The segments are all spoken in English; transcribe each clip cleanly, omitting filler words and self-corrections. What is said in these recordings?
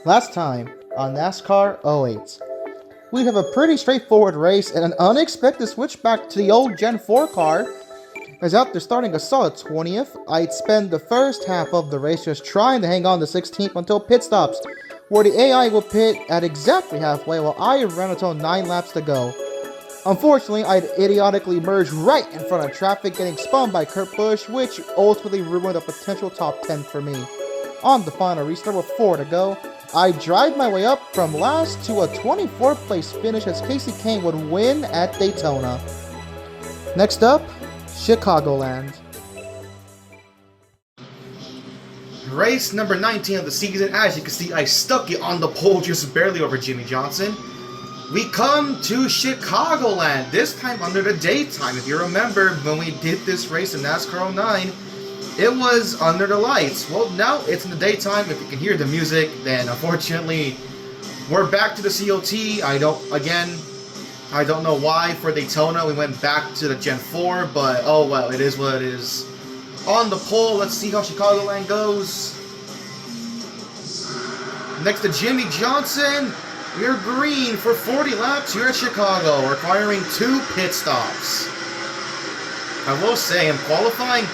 Last time on NASCAR '08, we have a pretty straightforward race and an unexpected switch back to the old Gen 4 car. As after starting a solid 20th, I'd spend the first half of the race just trying to hang on to 16th until pit stops, where the AI will pit at exactly halfway while I ran until 9 laps to go. Unfortunately, I'd idiotically merged right in front of traffic, getting spun by Kurt Busch, which ultimately ruined a potential top 10 for me. On the final restart with 4 to go, I drive my way up from last to a 24th place finish as Casey Kane would win at Daytona. Next up, Chicagoland. Race number 19 of the season. As you can see, I stuck it on the pole just barely over Jimmy Johnson. We come to Chicagoland, this time under the daytime. If you remember, when we did this race in NASCAR '09, it was under the lights. Well, now it's in the daytime. If you can hear the music, then unfortunately, we're back to the COT. I don't know why for Daytona we went back to the Gen 4, but oh well, it is what it is. On the pole, let's see how Chicagoland goes. Next to Jimmy Johnson, we're green for 40 laps here at Chicago, requiring 2 pit stops. I will say, in qualifying,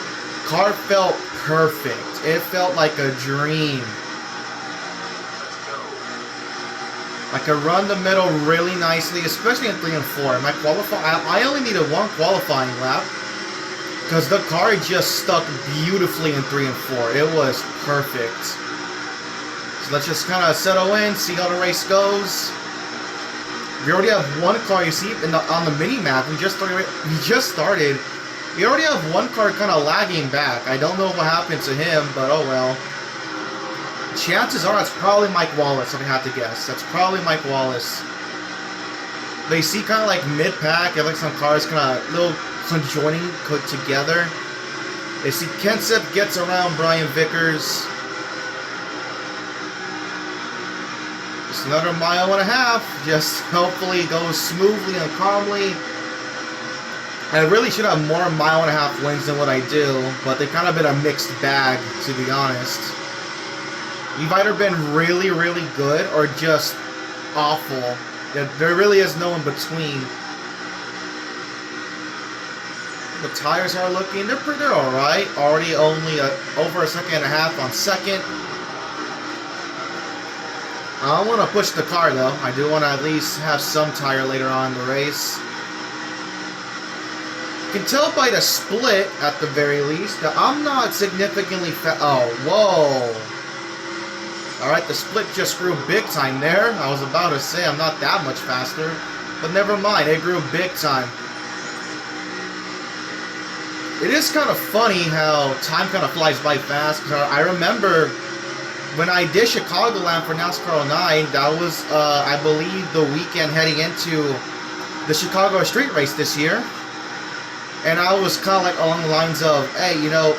car felt perfect. It felt like a dream. I could run the middle really nicely, especially in 3 and 4. I only needed 1 qualifying lap because the car just stuck beautifully in 3 and 4. It was perfect. So let's just kind of settle in, see how the race goes. We already have 1 car, you see, on the mini map. We just started. We already have 1 car kind of lagging back. I don't know what happened to him, but oh well. Chances are it's probably Mike Wallace, if I had to guess. That's probably Mike Wallace. They see kind of like mid-pack, like some cars kind of little conjoining together. They see Kenseth gets around Brian Vickers. Just another mile and a half. Just hopefully goes smoothly and calmly. I really should have more mile and a half wins than what I do, but they've kind of been a mixed bag, to be honest. You've either been really, really good or just awful. There really is no in between. The tires are looking, they're alright. Already only over a second and a half on second. I don't want to push the car though. I do want to at least have some tire later on in the race. You can tell by the split, at the very least, that I'm not significantly oh, whoa. Alright, the split just grew big time there. I was about to say I'm not that much faster, but never mind, it grew big time. It is kind of funny how time kind of flies by fast, because I remember when I did Chicagoland for NASCAR '09, that was, I believe, the weekend heading into the Chicago street race this year. And I was kind of like along the lines of, hey, you know,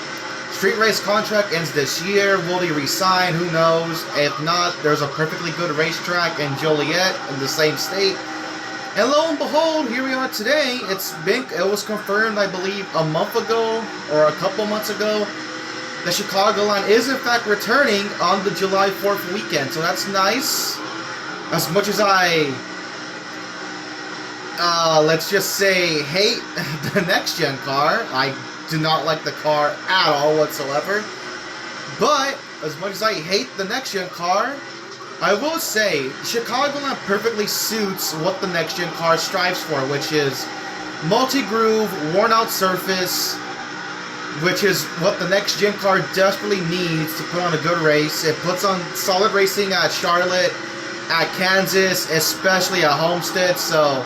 street race contract ends this year. Will he resign? Who knows? If not, there's a perfectly good racetrack in Joliet in the same state. And lo and behold, here we are today. It was confirmed, I believe, a month ago or a couple months ago. The Chicagoland is in fact returning on the July 4th weekend. So that's nice. As much as I let's just say, hate the next gen car. I do not like the car at all whatsoever. But as much as I hate the next gen car, I will say Chicagoland perfectly suits what the next gen car strives for, which is multi-groove, worn out surface, which is what the next gen car desperately needs to put on a good race. It puts on solid racing at Charlotte, at Kansas, especially at Homestead. So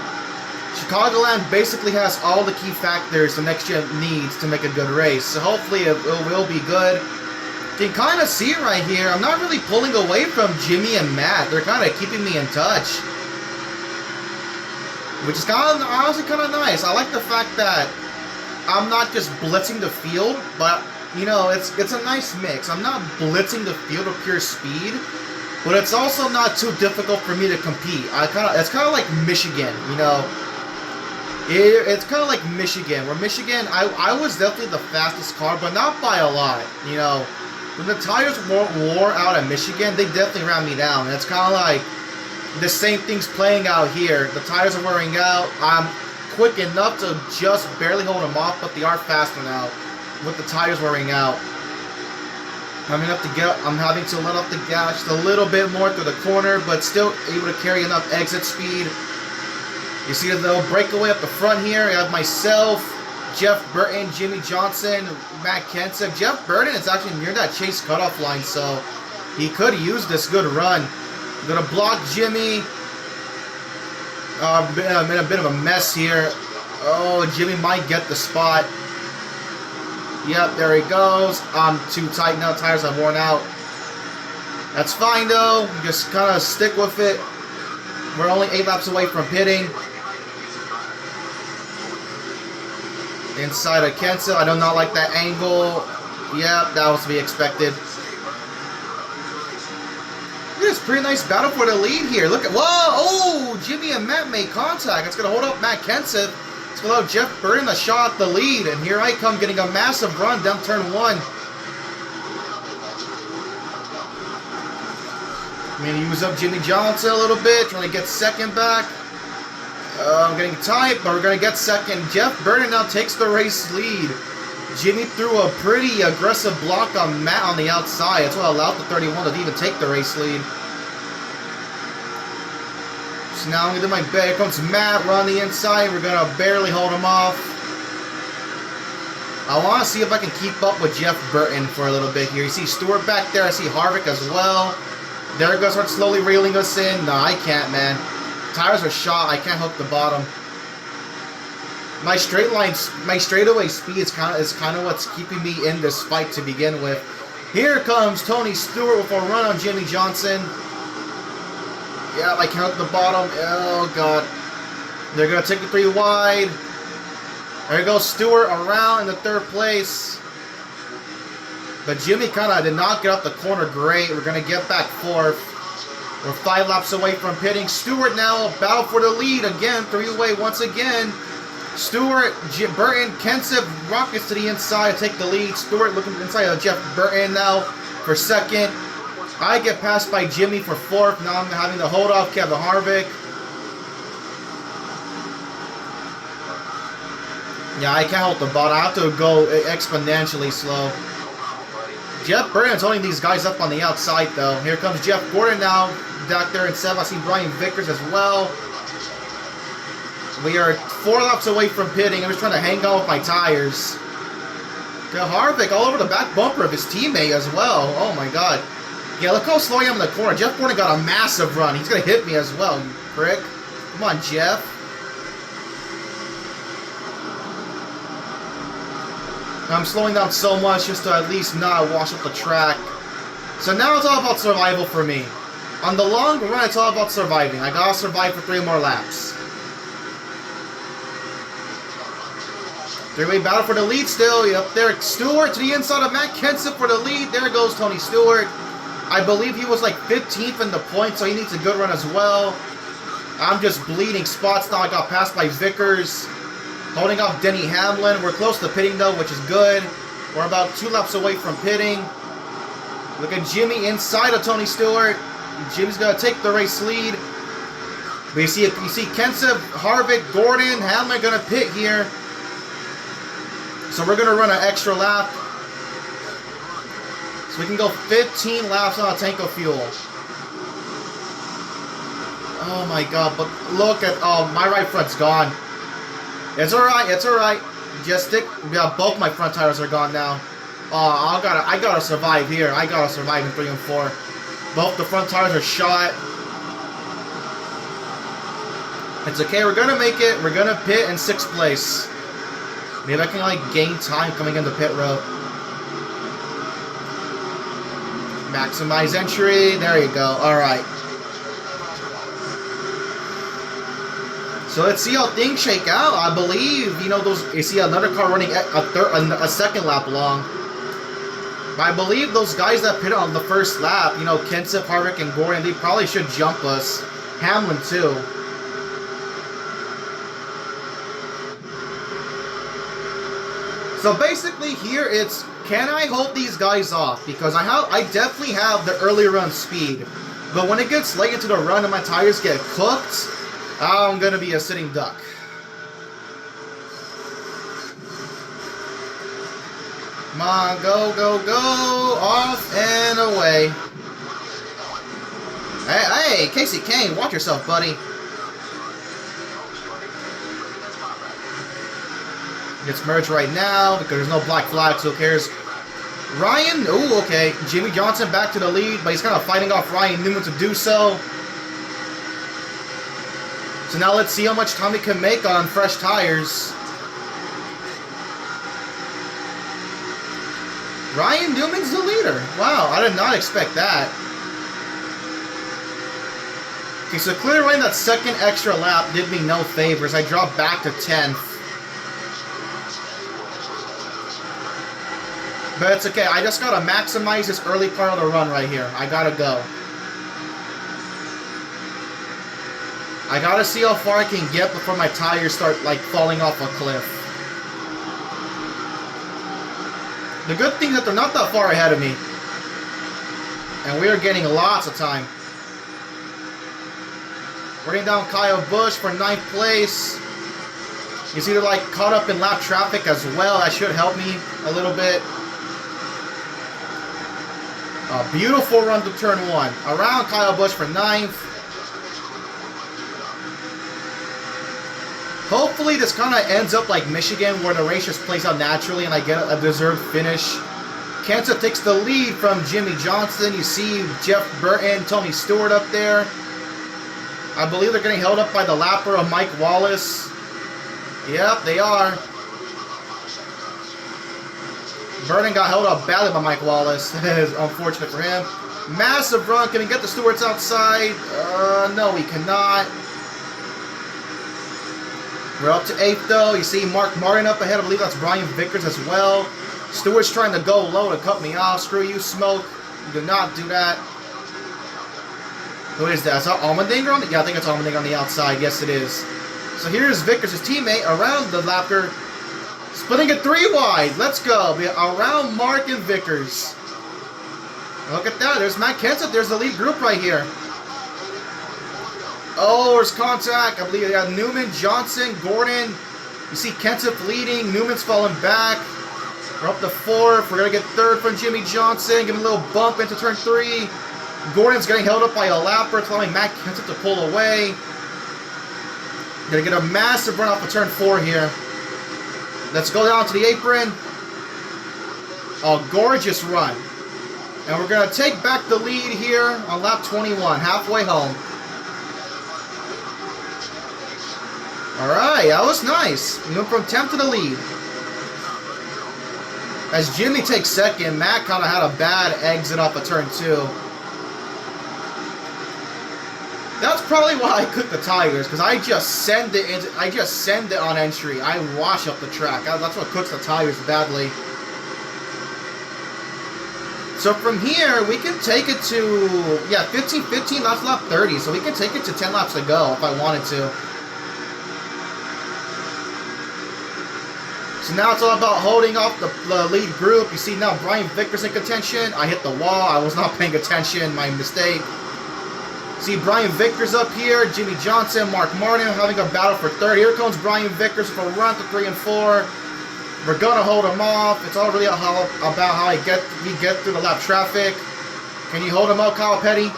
Chicagoland basically has all the key factors the next gen needs to make a good race. So hopefully it will be good. You can kind of see it right here. I'm not really pulling away from Jimmy and Matt. They're kind of keeping me in touch, which is honestly kind of nice. I like the fact that I'm not just blitzing the field, but you know, it's a nice mix. I'm not blitzing the field of pure speed, but it's also not too difficult for me to compete. It's kind of like Michigan, you know. It's kind of like Michigan, where Michigan, I was definitely the fastest car, but not by a lot, you know. when the tires wore out at Michigan, they definitely ran me down. And it's kind of like the same thing's playing out here. The tires are wearing out. I'm quick enough to just barely hold them off, but they are faster now with the tires wearing out. I'm having to let off the gas just a little bit more through the corner, but still able to carry enough exit speed. You see the little breakaway up the front here. I have myself, Jeff Burton, Jimmy Johnson, Matt Kenseth. Jeff Burton is actually near that chase cutoff line, so he could use this good run. I'm gonna block Jimmy. I'm in a bit of a mess here. Oh, Jimmy might get the spot. Yep, there he goes. I'm too tight now. Tires have worn out. That's fine though. Just kind of stick with it. We're only 8 laps away from pitting. Inside of Kenseth. I do not like that angle. Yep, that was to be expected. It's a pretty nice battle for the lead here. Look at, whoa! Oh, Jimmy and Matt made contact. It's going to hold up Matt Kenseth. It's going to allow Jeff Burton a shot at the lead. And here I come getting a massive run down turn 1. I'm going to use up Jimmy Johnson a little bit. Trying to get second back. I'm getting tight, but we're going to get second. Jeff Burton now takes the race lead. Jimmy threw a pretty aggressive block on Matt on the outside. That's what allowed the 31 to even take the race lead. So now I'm going to do my bet. Here comes Matt. We're on the inside. We're going to barely hold him off. I want to see if I can keep up with Jeff Burton for a little bit here. You see Stewart back there. I see Harvick as well. They're going to start slowly reeling us in. No, I can't, man. Tires are shot. I can't hook the bottom. My straightaway speed is kind of what's keeping me in this fight to begin with. Here comes Tony Stewart with a run on Jimmy Johnson. Yeah, I can't hook the bottom. Oh god, they're gonna take the 3 wide. There goes Stewart around in the 3rd place. But Jimmy kind of did not get off the corner great. We're gonna get back 4th. We're 5 laps away from pitting. Stewart now battle for the lead again. 3-way once again. Stewart, Burton, Kenseth rockets to the inside to take the lead. Stewart looking inside of Jeff Burton now for 2nd. I get passed by Jimmy for 4th. Now I'm having to hold off Kevin Harvick. Yeah, I can't hold the bottom. I have to go exponentially slow. Jeff Burton's holding these guys up on the outside, though. Here comes Jeff Gordon now back there in 7th. I see Brian Vickers as well. We are 4 laps away from pitting. I'm just trying to hang on with my tires. Harvick all over the back bumper of his teammate as well. Oh my god. Yeah, look how slow I am in the corner. Jeff Gordon got a massive run. He's going to hit me as well, you prick. Come on, Jeff. I'm slowing down so much just to at least not wash up the track. So now it's all about survival for me. On the long run, it's all about surviving. I got to survive for 3 more laps. 3-way battle for the lead still. Up there, Stewart to the inside of Matt Kenseth for the lead. There goes Tony Stewart. I believe he was like 15th in the points, so he needs a good run as well. I'm just bleeding spots now. I got passed by Vickers. Holding off Denny Hamlin. We're close to pitting though, which is good. We're about 2 laps away from pitting. Look at Jimmy inside of Tony Stewart. Jimmy's going to take the race lead. But you see Kenseth, Harvick, Gordon, Hamlin going to pit here. So we're going to run an extra lap. So we can go 15 laps on a tank of fuel. Oh my god, but look at, oh, my right front's gone. It's alright, it's alright. Just stick, yeah, both my front tires are gone now. Oh, I gotta survive here. I gotta survive in 3 and 4. Both the front tires are shot. It's okay, we're gonna make it. We're gonna pit in 6th place. Maybe I can like gain time coming into pit road. Maximize entry. There you go. Alright. So let's see how things shake out. I believe, you know, you see another car running a second lap long. I believe those guys that pitted on the first lap, you know, Kenseth, Harvick, and Gordon, they probably should jump us. Hamlin, too. So basically here it's, can I hold these guys off? Because I definitely have the early run speed. But when it gets late into the run and my tires get cooked, I'm going to be a sitting duck. Come on, go, go, go. Off and away. Hey, Casey Kane, watch yourself, buddy. Gets merged right now because there's no black flag, so who cares? Ryan, ooh, okay. Jimmy Johnson back to the lead, but he's kind of fighting off Ryan Newman to do so. So now let's see how much time he can make on fresh tires. Ryan Newman's the leader. Wow, I did not expect that. Okay, so clearly running that second extra lap did me no favors. I dropped back to 10th. But it's okay. I just gotta maximize this early part of the run right here. I gotta go. I gotta see how far I can get before my tires start, like, falling off a cliff. The good thing is that they're not that far ahead of me. And we are getting lots of time. Running down Kyle Busch for 9th place. He's either, like, caught up in lap traffic as well. That should help me a little bit. A beautiful run to turn 1. Around Kyle Busch for 9th. Hopefully this kind of ends up like Michigan, where the race just plays out naturally and I get a deserved finish. Kansas takes the lead from Jimmy Johnson. You see Jeff Burton, Tony Stewart up there. I believe they're getting held up by the lapper of Mike Wallace. Yep, they are. Burton got held up badly by Mike Wallace. That is unfortunate for him. Massive run. Can he get the Stewarts outside? No, he cannot. We're up to 8th, though. You see Mark Martin up ahead. I believe that's Brian Vickers as well. Stewart's trying to go low to cut me off. Screw you, Smoke. You do not do that. Who is that? Is that Allmendinger on the... Yeah, I think it's Allmendinger on the outside. Yes, it is. So here's Vickers, his teammate, around the lapper. Splitting it 3 wide. Let's go. Around Mark and Vickers. Look at that. There's Matt Kenseth. There's the lead group right here. Oh, there's contact. I believe they got Newman, Johnson, Gordon. You see Kenseth leading. Newman's falling back. We're up to 4th. We're going to get 3rd from Jimmy Johnson. Give him a little bump into turn 3. Gordon's getting held up by a lapper. It's allowing Matt Kenseth to pull away. Going to get a massive run off of turn 4 here. Let's go down to the apron. A gorgeous run. And we're going to take back the lead here on lap 21. Halfway home. Alright, that was nice. We went from 10th to the lead. As Jimmy takes 2nd, Matt kind of had a bad exit off of turn 2. That's probably why I cooked the tires, because I just send it on entry. I wash up the track. That's what cooks the tires badly. So from here, we can take it to, yeah, 15, that's lap 30. So we can take it to 10 laps to go if I wanted to. So now it's all about holding off the lead group. You see now Brian Vickers in contention. I hit the wall. I was not paying attention. My mistake. See Brian Vickers up here. Jimmy Johnson, Mark Martin having a battle for 3rd. Here comes Brian Vickers for a run to 3 and 4. We're going to hold him off. It's all really about how we get through the lap traffic. Can you hold him up, Kyle Petty?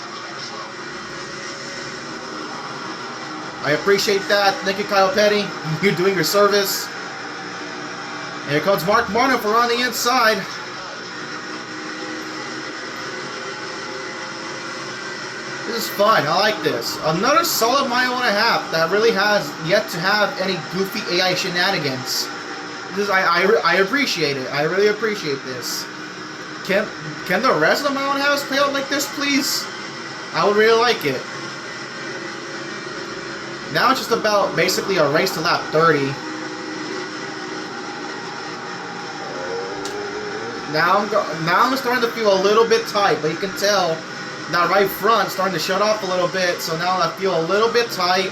I appreciate that. Thank you, Kyle Petty. You're doing your service. Here comes Mark Martin for on the inside. This is fun. I like this. Another solid mile and a half that really has yet to have any goofy AI shenanigans. I appreciate it. I really appreciate this. Can the rest of the mile and a half play out like this, please? I would really like it. Now it's just about basically a race to lap 30. Now I'm starting to feel a little bit tight, but you can tell that right front starting to shut off a little bit. So now I feel a little bit tight.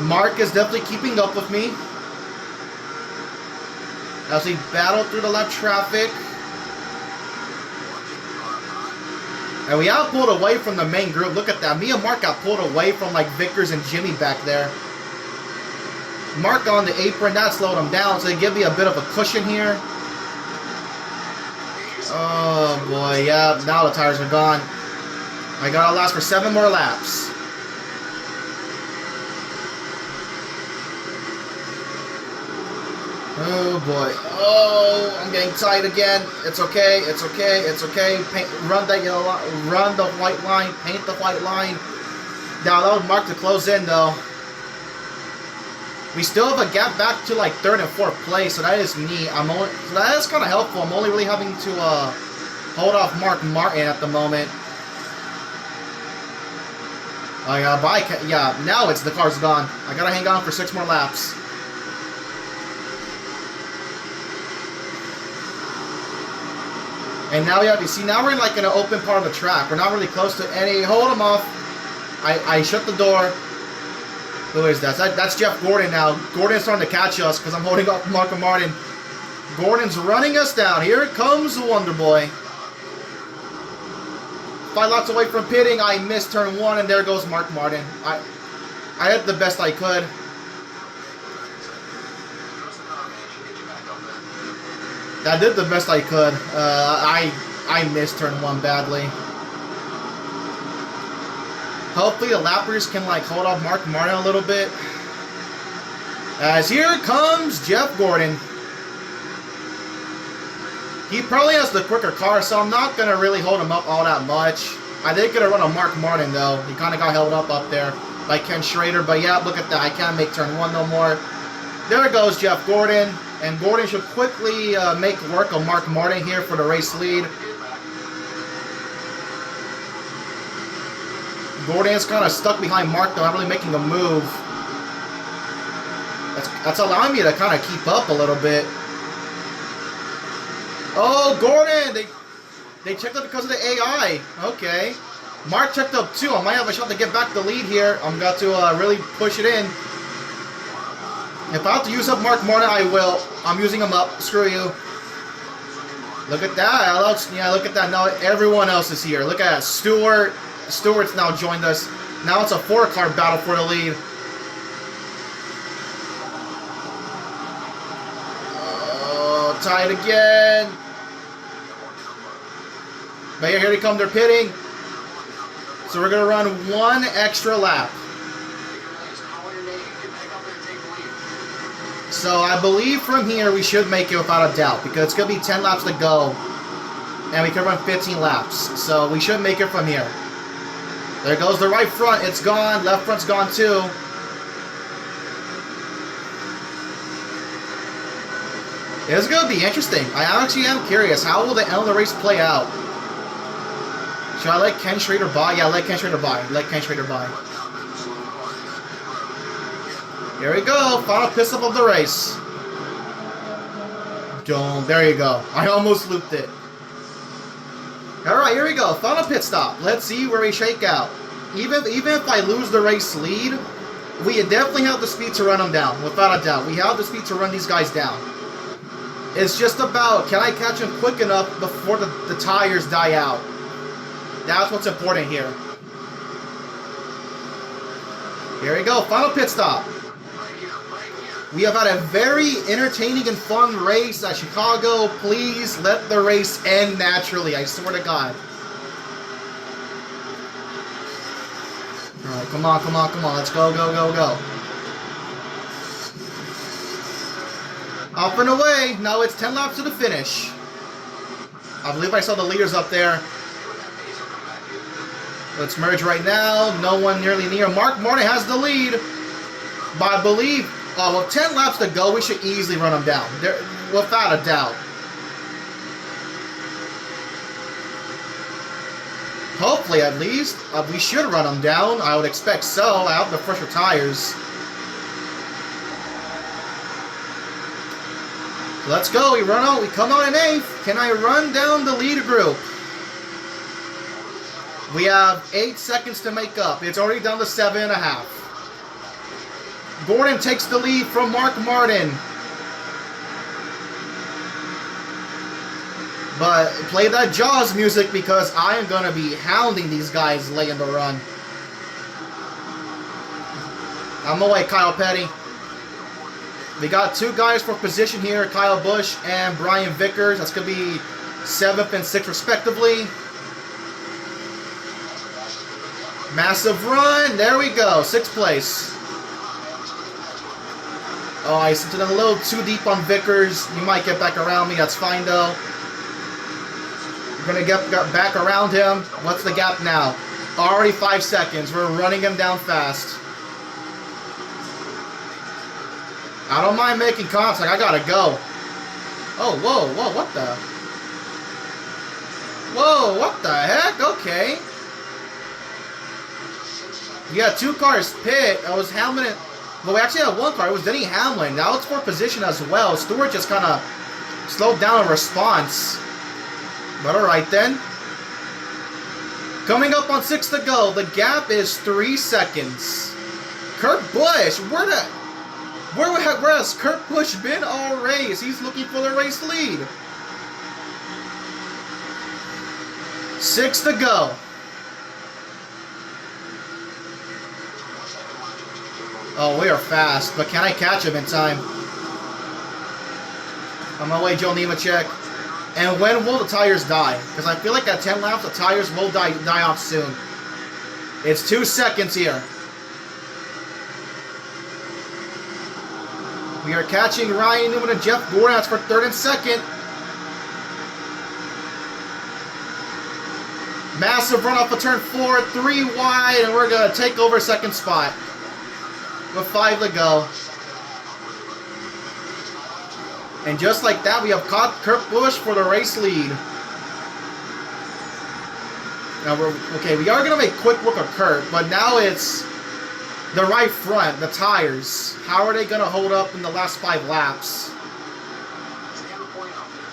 Mark is definitely keeping up with me. as we battle through the left traffic. And we got pulled away from the main group. Look at that. Me and Mark got pulled away from like Vickers and Jimmy back there. Mark on the apron. That slowed him down. So they give me a bit of a cushion here. Oh boy. Yeah. Now the tires are gone. I gotta last for 7 more laps. Oh boy. Oh, I'm getting tight again. It's okay. It's okay. It's okay. Run that yellow line. Run the white line. Paint the white line. Now that would mark to close in though. We still have a gap back to like 3rd and 4th place, so that is neat. So that is kind of helpful. I'm only really having to hold off Mark Martin at the moment. Oh yeah, yeah. Now the car's gone. I gotta hang on for 6 more laps. And now we have to see. Now we're in like an open part of the track. We're not really close to any. Hold him off. I shut the door. Who is that? That's Jeff Gordon now. Gordon's starting to catch us because I'm holding up Mark Martin. Gordon's running us down. Here comes the Wonder Boy. 5 laps away from pitting. I missed turn 1, and there goes Mark Martin. I did the best I could. I did the best I could. I missed turn 1 badly. Hopefully the lappers can like hold off Mark Martin a little bit. As here comes Jeff Gordon. He probably has the quicker car, so I'm not going to really hold him up all that much. I did get a run on Mark Martin, though. He kind of got held up there by Ken Schrader. But yeah, look at that. I can't make turn 1 no more. There goes Jeff Gordon. And Gordon should quickly make work of Mark Martin here for the race lead. Gordon's kind of stuck behind Mark, though, not really making a move. That's allowing me to kind of keep up a little bit. Oh, Gordon! They checked up because of the AI. Okay. Mark checked up too. I might have a shot to get back the lead here. I'm going to really push it in. If I have to use up Mark Martin, I will. I'm using him up. Screw you. Look at that. Yeah, look at that. Now everyone else is here. Look at that. Stewart's now joined us. Now it's a 4-car battle for the lead. Oh, tied again. But here they come. They're pitting. So we're going to run 1 extra lap. So I believe from here we should make it without a doubt, because it's going to be 10 laps to go, and we can run 15 laps. So we should make it from here. There goes the right front. It's gone. Left front's gone too. It's going to be interesting. I actually am curious. How will the end of the race play out? Should I let Ken Schrader by? Yeah, let Ken Schrader by. Let Ken Schrader by. Here we go. Final pit stop of the race. There you go. I almost looped it. Alright, here we go. Final pit stop. Let's see where we shake out. Even if I lose the race lead, we definitely have the speed to run them down. Without a doubt. We have the speed to run these guys down. It's just about, can I catch them quick enough before the tires die out? That's what's important here. Here we go. Final pit stop. We have had a very entertaining and fun race at Chicago. Please let the race end naturally. I swear to God. Alright, come on, come on, come on. Let's go, go, go, go. Up and away. Now it's 10 laps to the finish. I believe I saw the leaders up there. Let's merge right now. No one nearly near. Mark Martin has the lead. But I believe... with 10 laps to go, we should easily run them down. Without a doubt. Hopefully, at least. We should run them down. I would expect so. I have the fresher tires. Let's go. We come out in 8th. Can I run down the lead group? We have 8 seconds to make up. It's already down to 7.5. Gordon takes the lead from Mark Martin. But play that Jaws music because I am going to be hounding these guys late in the run. I'm away, Kyle Petty. We got 2 guys for position here, Kyle Busch and Brian Vickers. That's going to be 7th and 6th respectively. Massive run. There we go. 6th place. Oh, I sent it a little too deep on Vickers. You might get back around me. That's fine, though. We're going to get back around him. What's the gap now? Already 5 seconds. We're running him down fast. I don't mind making contact. I gotta go. Oh, whoa, whoa, what the? Whoa, what the heck? Okay. We got 2 cars pit. I was Hamlin. Well, we actually had 1 car. It was Denny Hamlin. Now it's for position as well. Stewart just kind of slowed down a response. But alright then. Coming up on 6 to go. The gap is 3 seconds. Kurt Busch, where has Kurt Busch been all race? He's looking for the race lead. 6 to go. Oh, we are fast, but can I catch him in time? On my way, Joe Nemechek. And when will the tires die? Because I feel like at 10 laps, the tires will die off soon. It's 2 seconds here. We are catching Ryan Newman and Jeff Gordon. That's for 3rd and 2nd. Massive run off of turn 4, 3 wide, and we're going to take over 2nd spot. With 5 to go. And just like that, we have caught Kurt Busch for the race lead. Now we are going to make quick work of Kurt, but now it's the right front, the tires. How are they going to hold up in the last 5 laps?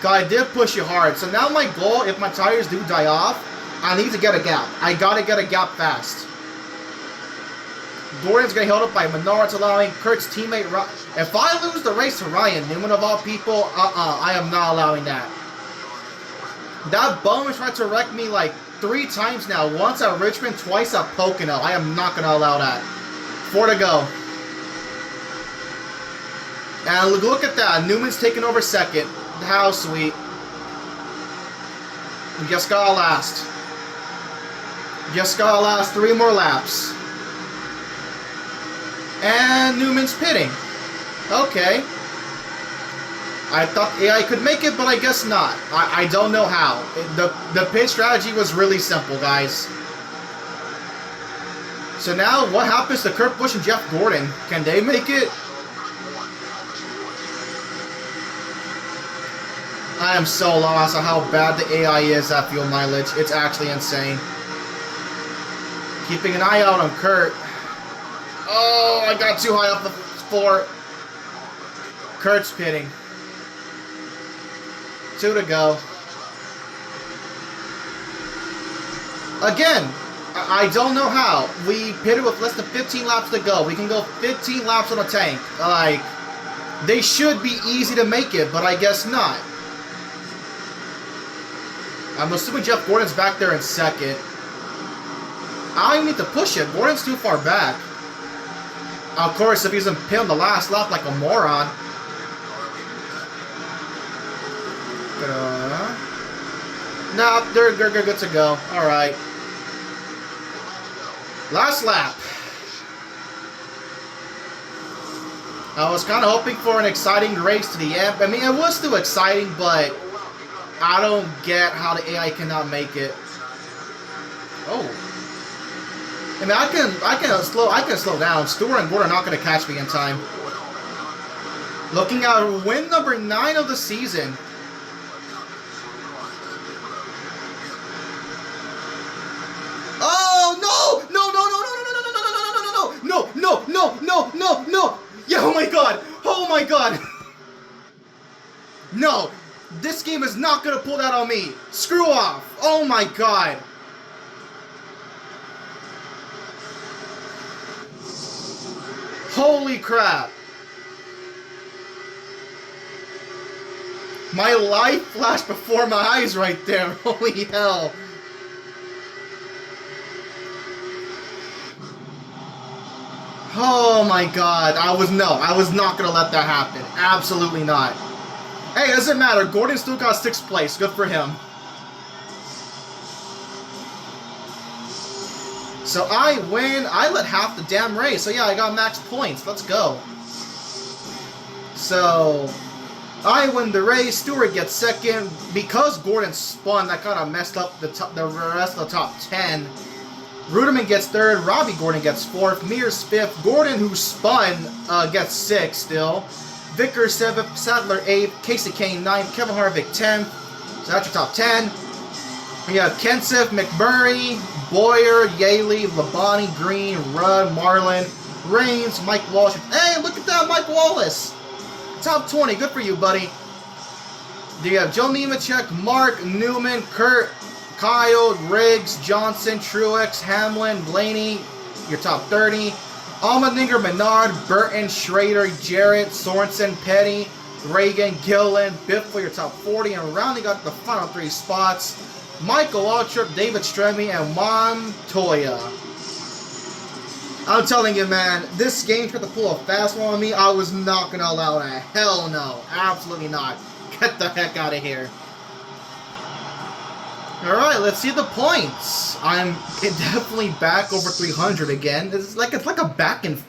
God, I did push you hard. So now my goal, if my tires do die off, I need to get a gap. I got to get a gap fast. Gordon's getting held up by Menards, allowing Kurt's teammate... If I lose the race to Ryan Newman, of all people, I am not allowing that. That bum is trying to wreck me like 3 times now. Once at Richmond, twice at Pocono. I am not going to allow that. 4 to go. And look at that. Newman's taking over 2nd. How sweet. We just got last. Just got to last 3 more laps. And Newman's pitting. Okay. I thought AI could make it, but I guess not. I don't know how. The pit strategy was really simple, guys. So now, what happens to Kurt Busch and Jeff Gordon? Can they make it? I am so lost on how bad the AI is at fuel mileage. It's actually insane. Keeping an eye out on Kurt. Oh, I got too high off the floor. Kurt's pitting. 2 to go. Again, I don't know how. We pitted with less than 15 laps to go. We can go 15 laps on a tank. Like, they should be easy to make it, but I guess not. I'm assuming Jeff Gordon's back there in 2nd. I don't need to push it. Gordon's too far back. Of course, if he's in pit on the last lap like a moron. Nah, they're good to go. Alright. Last lap. I was kind of hoping for an exciting race to the end. I mean, it was still exciting, but I don't get how the AI cannot make it. Oh. I mean, I can slow down. Stewart and Gordon are not going to catch me in time. Looking at win number 9 of the season. Oh no! No! Yeah, oh my god! Oh my god! No! This game is not going to pull that on me. Screw off! Oh my god! Holy crap! My life flashed before my eyes right there. Holy hell. Oh my god. I was not going to let that happen. Absolutely not. Hey, it doesn't matter. Gordon still got 6th place. Good for him. So I win. I led half the damn race. So yeah, I got max points. Let's go. So I win the race. Stewart gets 2nd. Because Gordon spun, that kind of messed up the rest of the top 10. Ruderman gets 3rd. Robbie Gordon gets 4th. Mears 5th. Gordon, who spun, gets 6th still. Vickers 7th. Sadler 8th. Casey Kane 9th. Kevin Harvick 10th. So that's your top 10. We have Kenseth, McMurray, Boyer, Yaley, Labonte, Green, Rudd, Marlin, Reigns, Mike Walsh. Hey, look at that, Mike Wallace! Top 20, good for you, buddy. You have Joe Nemechek, Mark, Newman, Kurt, Kyle, Riggs, Johnson, Truex, Hamlin, Blaney, your top 30. Allmendinger, Menard, Burton, Schrader, Jarrett, Sorensen, Petty, Reagan, Gillen, Biffle, your top 40. And rounding out the final 3 spots, Michael Waltrip, David Stremme, and Montoya. I'm telling you, man, this game tried to pull a fast one on me. I was not going to allow that. Hell no. Absolutely not. Get the heck out of here. Alright, let's see the points. I'm definitely back over 300 again. It's like a back and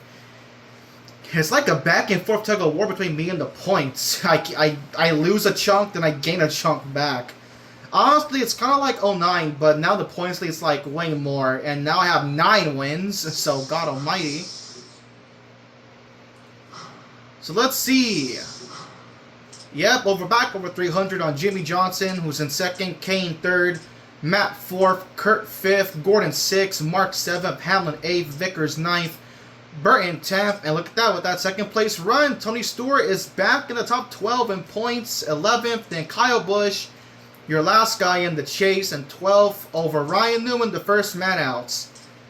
forth tug of war between me and the points. I lose a chunk, then I gain a chunk back. Honestly, it's kind of like 09, but now the points lead is like way more, and now I have 9 wins, so God almighty. So let's see. Yep, back over 300 on Jimmy Johnson, who's in 2nd, Kane 3rd, Matt 4th, Kurt 5th, Gordon 6th, Mark 7th, Hamlin 8th, Vickers 9th, Burton 10th, and look at that, with that 2nd place run, Tony Stewart is back in the top 12 in points, 11th, then Kyle Busch, your last guy in the chase, and 12th over Ryan Newman, the first man outs.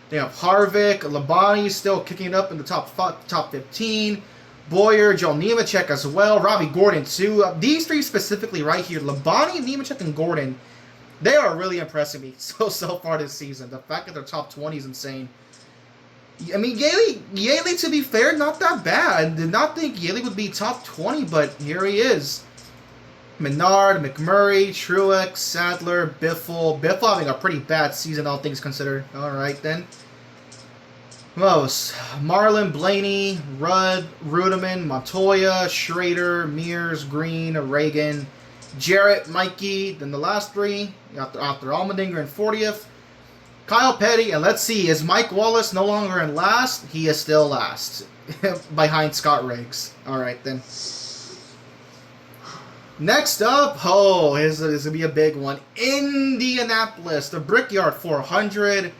They have Harvick, Labonte still kicking it up in the top 15. Boyer, Joe Nemechek as well. Robbie Gordon too. These 3 specifically right here, Labonte, Nemechek, and Gordon, they are really impressing me so far this season. The fact that they're top 20 is insane. I mean, Yaley, to be fair, not that bad. I did not think Yaley would be top 20, but here he is. Menard, McMurray, Truex, Sadler, Biffle. Biffle having a pretty bad season, all things considered. Alright then. Who else? Marlin, Blaney, Rudd, Ruderman, Montoya, Schrader, Mears, Green, Reagan, Jarrett, Mikey. Then the last 3, after Allmendinger in 40th. Kyle Petty, and let's see, is Mike Wallace no longer in last? He is still last. Behind Scott Riggs. Alright then. Next up, this is going to be a big one. Indianapolis, the Brickyard 400.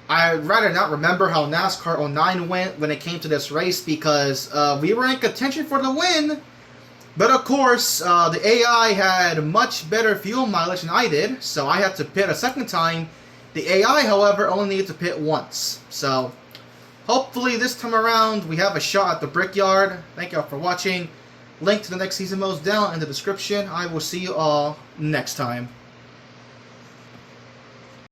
I'd rather not remember how NASCAR 09 went when it came to this race because we were in contention for the win. But of course, the AI had much better fuel mileage than I did, so I had to pit a 2nd time. The AI, however, only needed to pit once. So, hopefully this time around we have a shot at the Brickyard. Thank y'all for watching. Link to the next season modes down in the description. I will see you all next time.